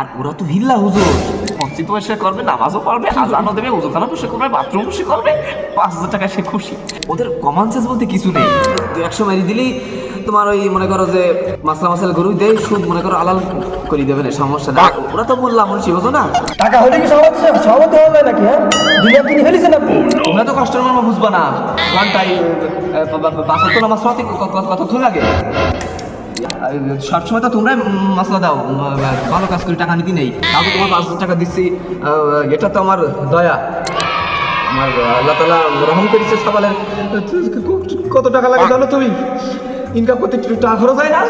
আর ওরা তো হিল্লা হুজুর, মসজিদ পয়সা করবে, নামাজও পড়বে, আজানও দেবে, ওজুখানা বসে করবে, বাথরুম বসে করবে, 5,000 টাকা সে খুশি। ওদের কমন সেন্স বলতে কিছু নেই। 100 মারি দিলেই তোমার ওই মনে করো যে মাসলা মাসাল গরু দেয়, সুদ মনে করো আলাল করে দেবে না, সমস্যা না। ওরা তো বললাম মনে বোঝো না, টাকা হলে কি সভাপতি হবে নাকি? হ্যাঁ, দুনিয়া কিনে ফেলেছেন আপনি। তোমরা তো কষ্টের মামা বুঝবা না। ঘন্টায় 5 ওয়াক্ত নামাজ পড়তে কতক্ষণ লাগে? সবসময় তো তোমরাই মাসলা দাও, ভালো কাজ করে টাকা নিতে নেই। তাও তো তোমার 5,000 টাকা দিচ্ছি, এটা তো আমার দয়া, আমার আল্লাহ তাআলা রহম করেছে। সকালের কত টাকা লাগে জানো তুমি? ইনকাম করতে টাকা খরচ হয় না?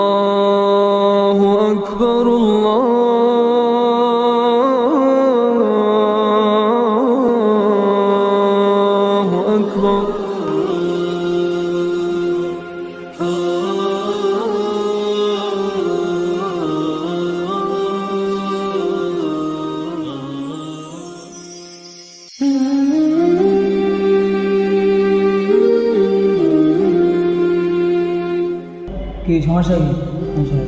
আল্লাহু আকবার, আল্লাহু আকবার। কি সমস্যা নেই,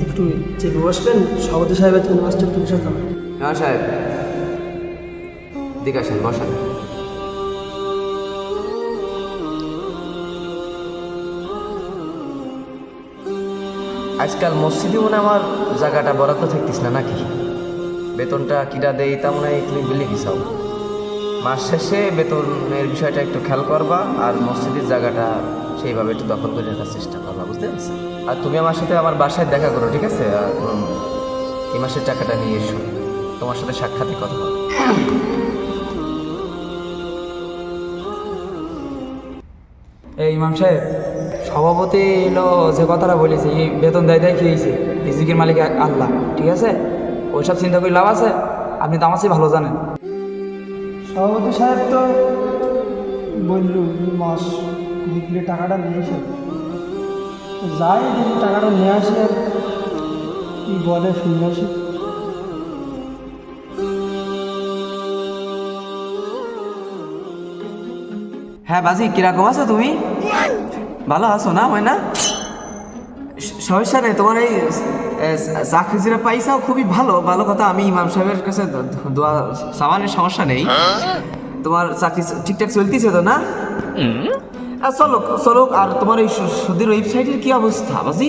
একটু চেপে বসবেন। সভাপতি সাহেবের জন্য মাস্টার পুলিশের কাম। হ্যাঁ সাহেব, দিকে আসেন, বসেন। আজকাল মসজিদে মনে আমার জায়গাটা বরাদ্দ থাকতিস না নাকি? বেতনটা কিটা দেই তা মনে হয় তুমি বিলে গেছাও। মাস শেষে বেতনের বিষয়টা একটু খেয়াল করবা, আর মসজিদের জায়গাটা সেইভাবে একটু দখল করে রাখার চেষ্টা করবা, বুঝতে পারছি? আর তুমি আমার সাথে আমার বাসায় দেখা করো, ঠিক আছে? আর এই মাসের টাকাটা নিয়ে এসো, তোমার সাথে সাক্ষাতে কথা বলো। এই ইমাম সাহেব, সভাপতি এলো যে কথাটা বলেছে, এই বেতন দেয় দেয় খেয়েছে, রিজিকের মালিক আল্লাহ, ঠিক আছে? ওইসব চিন্তা করে লাভ আছে? আপনি তো আমার চেয়ে ভালো জানেন। সভাপতি সাহেব তো বলল মাস উইকলি টাকাটা নিয়ে এসে যাই, যদি টাকাটা নিয়ে আসে আর কি বলে শুনে আসি। হ্যাঁ বাজি, কিরকম আছো তুমি? ভালো আছো না? হয় না, সমস্যা নেই। তোমার এই চাকরি যেটা পাইছাও খুবই ভালো, ভালো কথা। আমি ইমাম সাহেবের কাছে দোয়া সামানের, সমস্যা নেই। তোমার চাকরি ঠিকঠাক চলতেছে তো না? চলো চলো। আর তোমার এই সুদের ওয়েবসাইটের কি অবস্থা বাজি?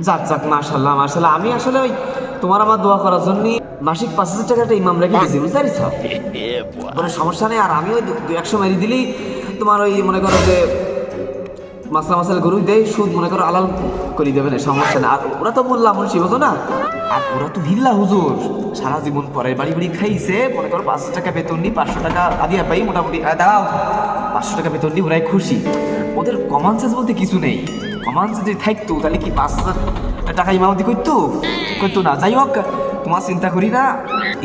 যাক যাক, মাশাল্লাহ মাশাল্লাহ। আমি আসলে ওই তোমার আমার দোয়া করার জন্য মাসিক 5,000 টাকাটা ইমাম রেখে দিয়েছি, বুঝতে পারছ? কোনো সমস্যা নেই। আর আমি ওই 100 মারি দিলেই তোমার ওই মনে করো যে মাসলা মাসাল গরু দেয়, সুদ মনে করো আলাল করে দেবে না, সমস্যা না। আর ওরা তো বললাম মনে বোঝো না, আর ওরা তো হিল্লা হুজুর, সারা জীবন পরে বাড়ি বাড়ি খাইছে। মনে করো 500 টাকা বেতন নি, 500 টাকা আদিয়া পাই মোটামুটি, দাও 500 টাকা বেতন নি, ওরাই খুশি। ওদের কমন সেন্স বলতে কিছু নেই। কমন সেন্স যদি থাকতো তাহলে কি 5,000 টাকা ইমামতি করতো? করতো না। যাই হোক, তোমার চিন্তা করি না।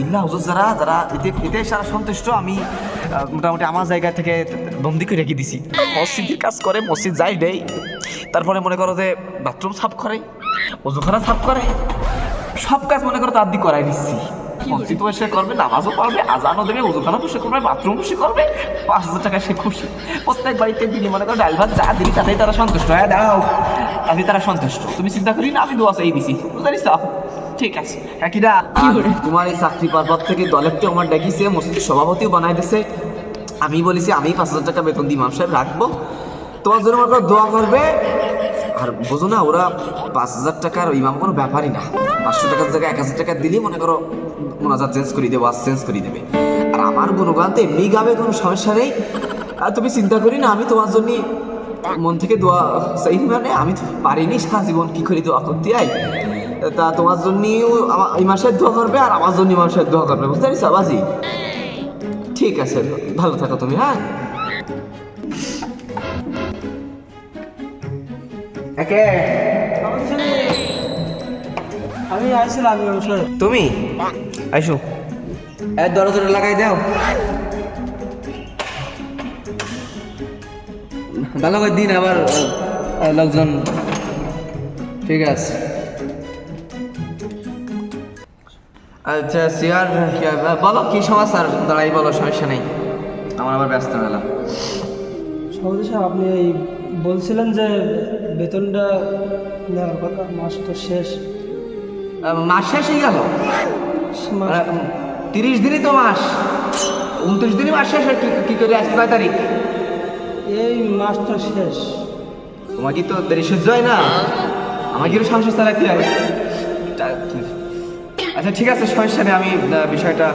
ইল্লা হুজুর যারা যারা এতে সারা সন্তুষ্ট। আমি মোটামুটি আমার জায়গা থেকে বন্দি করে রেখে দিছি। মসজিদের কাজ করে, মসজিদ যাই দেয়, তারপরে মনে করো যে বাথরুম সাফ করে, ওজুখানা সাফ করে, সব কাজ মনে করো তার দিয়ে করাই দিচ্ছি। মসজিদ পয়সা করবে, নামাজও পড়বে, আজানও দেবে, ওজুখানা বসে করবে, বাথরুম বসে করবে, 5,000 টাকা সে খুশি। প্রত্যেক বাড়িতে দিদি মনে করো ডাল ভাত যা দিবি তাতেই তারা সন্তুষ্ট। হ্যাঁ দাও, তাতেই তারা সন্তুষ্ট। তুমি চিন্তা করি না, আমি দোয়া চাই দিছি, বুঝতে পারিস? ঠিক আছে। হ্যাঁ কিরা, তোমার এই চাকরি পারপর থেকে দলেরটি আমার ডাকিছে, মসজিদের সভাপতিও বানাই দিছে। আমি বলেছি আমি 5,000 টাকা বেতন দিই, ইমাম সাহেব রাখবো, তোমার জন্য মনে করো দোয়া করবে। আর বোঝো না, ওরা 5,000 টাকার ইমাম কোনো ব্যাপারই না। 500 টাকার জায়গায় 1,000 টাকা দিলেই মনে করো মোনাজাত চেঞ্জ করে দেবো, আজ চেঞ্জ করে দেবে। আর আমার গুণগান তো এমনি গাবে, কোনো সমস্যা নেই। আর তুমি চিন্তা করি না, আমি তোমার জন্য মন থেকে দোয়া চাই। মানে আমি তো পারিনি সারা জীবন কি করে দোয়া করতে আই, তা তোমার জন্যও এই মাসের দোয়া করবে, আর আমার জন্য ইমাম সাহেব দোয়া করবে, বুঝতে পারিস বাজি? ঠিক আছে, ভালো থাকো তুমি। হ্যাঁ একে আমি আইছিলাম ইমাম সাহেব। তুমি আইসো, দরজা লাগাই দাও, ভালো করে দিন আবার লোকজন। ঠিক আছে। আচ্ছা সিয়ার বলো কি সমাচার, দাঁড়াই বলো, সমস্যা নেই, আমার আবার ব্যস্ত হলাম। সভাপতি সাহেব আপনি এই বলছিলেন যে বেতনটা নেওয়ার কথা, মাস তো শেষ। মাস শেষ হয়ে গেল, মাস 30 দিনই তো মাস, 29 দিনই মাস শেষ হয়। কি করে আজকে কয় তারিখ? এই মাস তো শেষ। তোমার কি তো দেরি সহ্য হয় না? আমার কি সংসার চালাতে হয়? আচ্ছা ঠিক আছে, সমস্যা নেই, আমি বিষয়টা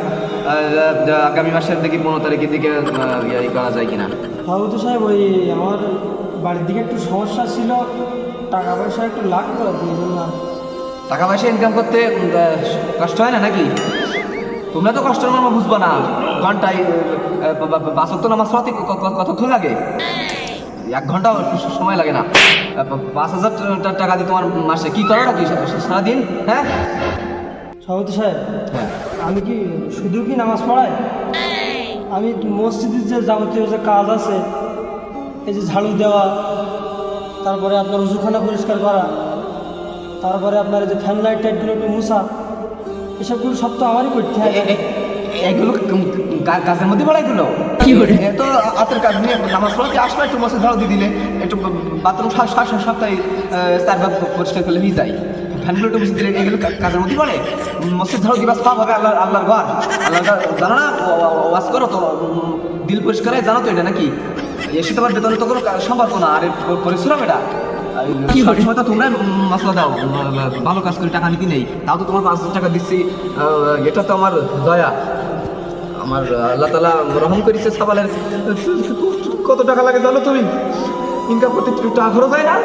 আগামী মাসের দিকে 15 তারিখের দিকে ইয়ে করা যায় কিনা। সভাপতি সাহেব ওই আমার বাড়ির দিকে একটু সমস্যা ছিল, টাকা পয়সা একটু লাগতো আর কি, এই জন্য। টাকা পয়সা ইনকাম করতে কষ্ট হয় না নাকি? তোমরা তো কষ্টের মর্ম বুঝবো না। ঘন্টায় 5 ওয়াক্ত নামাজ পড়তে কতক্ষণ লাগে? 1 ঘন্টা সময় লাগে না। 5,000 টাকা দিয়ে তোমার মাসে কি করো নাকি সারাদিন? হ্যাঁ সভাপতি সাহেব হ্যাঁ, আমি কি শুধু কি নামাজ পড়াই? আমি মসজিদের যে যাবতীয় যে কাজ আছে, এই যে ঝাড়ু দেওয়া, তারপরে আপনার উজুখানা পরিষ্কার করা, তারপরে আপনার এই যে ফ্যান লাইট টাইটগুলো একটু মুছা, এসবগুলো সব তো আমারই করতে হয়। এগুলো কাজের মধ্যে পড়া এগুলো তো হাতের কাজ নিয়ে নামাজ পড়াতে আসলে একটু মসজিদ ঝাড়ু দিয়ে দিলে, একটু বাথরুম সপ্তাহে 4 বার পরিষ্কার করলে হয়ে যায়। ফ্যানগুলো একটু বুঝে দিলে এগুলো কাজের মধ্যে পড়ে। মসজিদ ঝাড়ু দিবা সব হবে আল্লাহর ঘর, আল্লাহর ঘর জানো না? ওয়াজ করো তো, দিল পরিষ্কার হয়, জানো তো এটা নাকি? এসে তোমার বেতনে তো কোনো সম্পর্ক না, আর পরিশ্রম এটা। সবসময় তো তোমরা মশলা দাও, ভালো কাজ করে টাকা নিতে নেই, তাও তো তোমার 5,000 টাকা দিচ্ছি, এটা তো আমার দয়া। আমার আল্লাহ তাআলা রহম করেছে সাবালের। কত টাকা লাগে জানো তুমি? ইনকাম করতে একটু টাকা খরচ হয় না?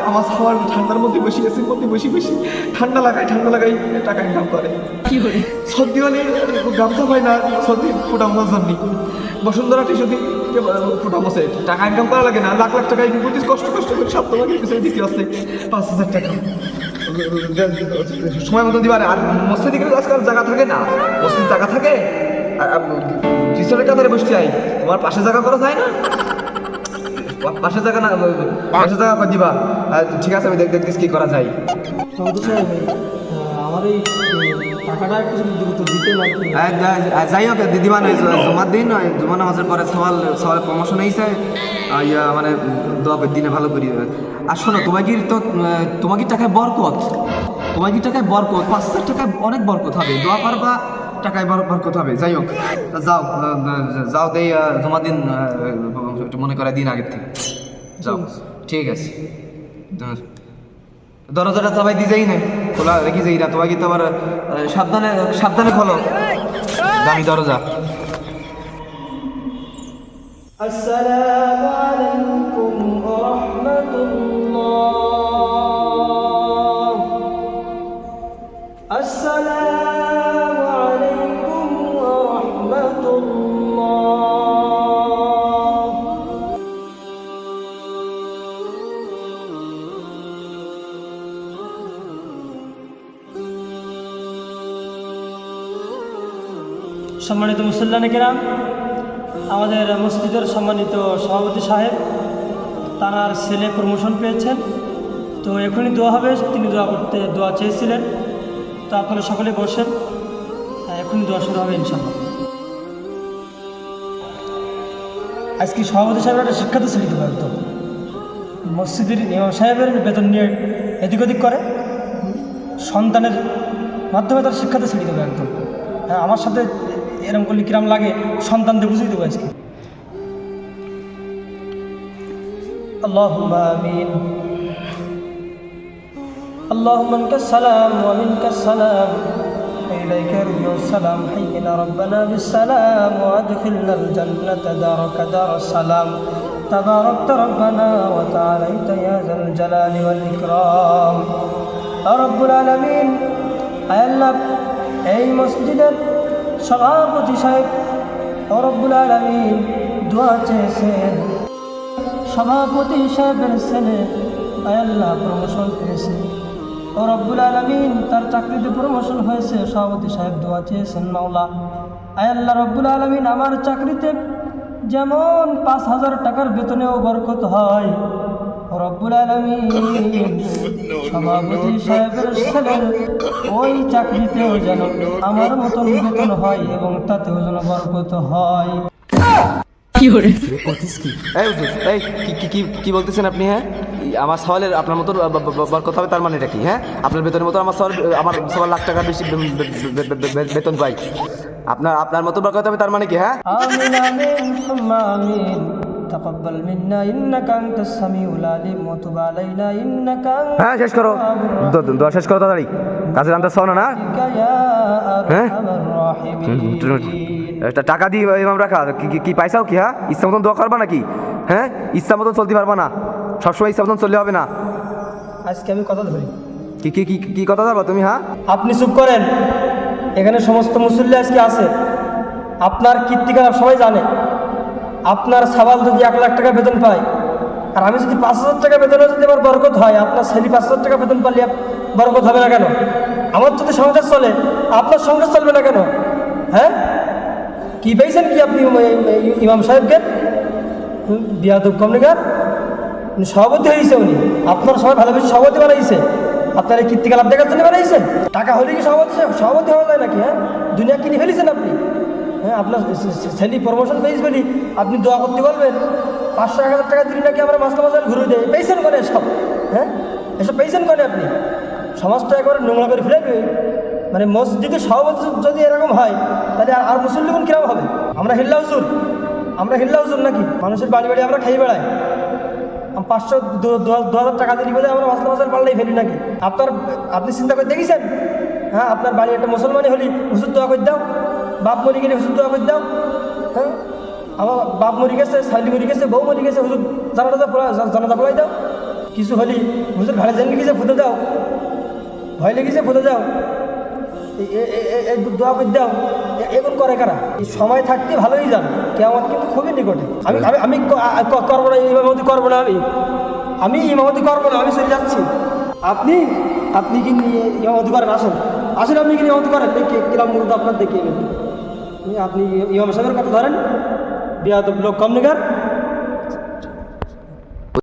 আমার সাবাল ঠান্ডার মধ্যে বসে এসির মধ্যে বসে ঠান্ডা লাগাই টাকা ইনকাম করে। সর্দি হলে গামছা পায় না, সর্দি ফোটা মজার নেই। বসুন্ধরা টিসুদি ফোটা মশে টাকা ইনকাম করা লাগে না, লাখ টাকা ইনকাম করতে কষ্ট করে সব তোমাকে পিছনে দিতে আসছে 5,000 টাকা সময় মতো দিবার। আর মসজিদে কিন্তু আজকাল জায়গা থাকে না, মসজিদ জায়গা থাকে পিছনের কাতারে বসতে হয়, তোমার পাশে জায়গা করা যায় না? পাশে জায়গা না, পাশে জায়গা করে দিবা। ঠিক আছে, আমি দেখতেছি কি করা যায়। সভাপতি সাহেব আমার এই টাকাটা একটু যদি দ্রুত দিতে লাগবে। যাই হোক দিদিমা নয়, জমার দিন নয়, জমা নামাজের পরে সবার প্রমোশন হয়েছে, মানে দোয়া দিনে ভালো করি। আর শোনো, তোমাকে টাকায় বরকত, 5,000 টাকায় অনেক বরকত হবে, দোয়া করবা টাকায় বরকত হবে। যাই হোক, যাও দেই জমা দিন, একটু মনে করা দিন আগের থেকে যাও। ঠিক আছে, দরজাটা সবাই দিয়ে যাই না, খোলা রেখে যাই না, তোমাকে তো আবার সাবধানে খোলো দামি দরজা। আসসালামু আলাইকুম ওয়া রাহমাতুল্লাহ। আসসালামু আলাইকুম ওয়া রাহমাতুল্লাহ। সম্মানিত মুসল্লানে কেরাম, আমাদের মসজিদের সম্মানিত সভাপতি সাহেব, তার ছেলে প্রমোশন পেয়েছেন, তো এখনই দোয়া হবে, তিনি দোয়া চেয়েছিলেন। তো আপনারা সকলে বসেন, এখনই দোয়া শুরু হবে ইনশাআল্লাহ। আজকে সভাপতি সাহেবের একটা শিক্ষা তো ছেড়ে দেবো একদম। মসজিদের ইমাম সাহেবের বেতন নিয়ে এদিক ওদিক করে, সন্তানের মাধ্যমে তার শিক্ষাতে ছেড়ে দেবো একদম। হ্যাঁ, আমার সাথে এরকম করলে কিরাম লাগে, সন্তানদের বুঝিয়ে দেবো আজকে। আল্লাহুম্মা আমিন। اللهم منك السلام ومنك السلام إليك يرجع السلام حينا ربنا بالسلام وأدخلنا الجنة دارك دار السلام تباركت ربنا وتعاليت يا ذا الجلال والإكرام رب العالمين। আয় আল্লাহ, এই মসজিদের সভাপতি সাহেব ও রব্বুল আলামিন দোয়া চেয়েছেন, সভাপতি সাহেবের ছেলে আয় আল্লাহ প্রমোশন পেয়েছে, ও রব্বুল আলামিন তার চাকরিতে প্রমোশন হয়েছে, সভাপতি সাহেব দোয়া চেয়েছেন মাওলা। আয় আল্লাহ রব্বুল আলামিন আমার চাকরিতে যেমন 5,000 টাকার বেতনেও বরকত হয়, ও রব্বুল আলামিন সভাপতি সাহেবের ছেলের ওই চাকরিতেও যেন আমার মতন বেতন হয় এবং তাতেও যেন বরকত হয়। এই হুজুর, এই কি বলতেছেন আপনি? হ্যাঁ, আমার সওয়ালের আপনার মতো বরকত হবে তার মানে এটা কি? হ্যাঁ, আপনার বেতনের মতো আমার সওয়াল লাখ টাকা বেশি বেতন পাই, আপনার মতো বরকত হবে তার মানে কি? হ্যাঁ, আমিন আমিন সুম্মা আমিন। তাকাব্বাল মিন্না ইন্নাকা আনতাস সামিউল আলিম ওয়া তুব আলাইনা ইন্নাকা হ্যাঁ, শেষ করো, দোয়া শেষ করো তাড়াতাড়ি, কাজের আনতে চাও না? হ্যাঁ, টাকা দিয়ে ইমাম রাখা কি পাইছাও কি? হ্যাঁ, ইচ্ছা মতন দোয়া করবা নাকি? হ্যাঁ, ইচ্ছা মতন চলতে পারবা না, সবসময় ইচ্ছা মতন চললে হবে না। আজকে আমি কথা ধরি। কি কথা ধরবা তুমি? হ্যাঁ, আপনি চুপ করেন। এখানে সমস্ত মুসল্লি আজকে আছে, আপনার কীর্তিকলাপ সবাই জানে। আপনার সাবাল যদি 1 লাখ টাকা বেতন পায়, আর আমি যদি 5,000 টাকা বেতনে যদি আমার বরকত হয়, আপনার ছেলে 5,000 টাকা বেতন পারলে বরকত হবে না কেন? আমার যদি সংসার চলে, আপনার সংসার চলবে না কেন? হ্যাঁ, কি পেয়েছেন কি আপনি ইমাম সাহেবকে? বিয়াদব কমনিকার, সভাপতি হয়েছে উনি, আপনার সবাই ভালোবেসে সভাপতি বানাইছে, আপনার এই কীর্তিকলাপ দেখার জন্য বানাইছে। টাকা হলে কি সভাপতি হওয়া যায় নাকি? হ্যাঁ, দুনিয়া কিনে ফেলেছেন আপনি। হ্যাঁ, আপনার ছেলে প্রমোশন পেয়েছে বলি আপনি দোয়া করতে বলবেন। 500-1000 টাকা দিলে নাকি আমরা মাসলা মাসাল ঘুরে দেয়, পেয়েছেন করে সব? হ্যাঁ, এসব পেয়েছেন করে আপনি? সমাজটা একবারে নোংরা করে ফেলবে। মানে মসজিদের সভাপতি যদি এরকম হয়, তাহলে আর মুসল্লিগণ কিরকম হবে? আমরা হিল্লা হুজুর নাকি? মানুষের বাড়ি বাড়ি আমরা খাই বেড়াই, 500-2000 টাকা দিলি বলে আমরা মাসলা মাসাল পাল্লাই ফেলি নাকি? আপনি চিন্তা করে দেখেছেন? হ্যাঁ, আপনার বাড়ি একটা মুসলমানি হলি হুজুর দোয়া করে দাও, বাপ মরি গেলে হুজুর দোয়া করে দাও। হ্যাঁ, আমার বাপ মরি গেছে, শালি মরি গেছে, বউ মরি গেছে, হুজুর জানাজা পড়াই দাও। কিছু হলি হুজুর ঘাড়ে জেনে গেছে ফুটে দাও, ভয় লেগেছে ফুটে দাও, এই দোয়া করে দাও। এগুলো করে কারা? এই সময় থাকতে ভালোই যান, কেমন কিন্তু খুবই নিকটে। আমি করবো না, ইমামতি করবো না, আমি ইমামতি করবো না, আমি চলে যাচ্ছি। আপনি কি নিয়ে ইমামতি করেন? আসেন আপনি কি ইমামতি করেন? দেখি কিরম মুহূর্ত আপনার দেখিয়ে আপনি ইমাম সাহেবের কথা ধরেন, বিয়াদব লোক কমনিকার।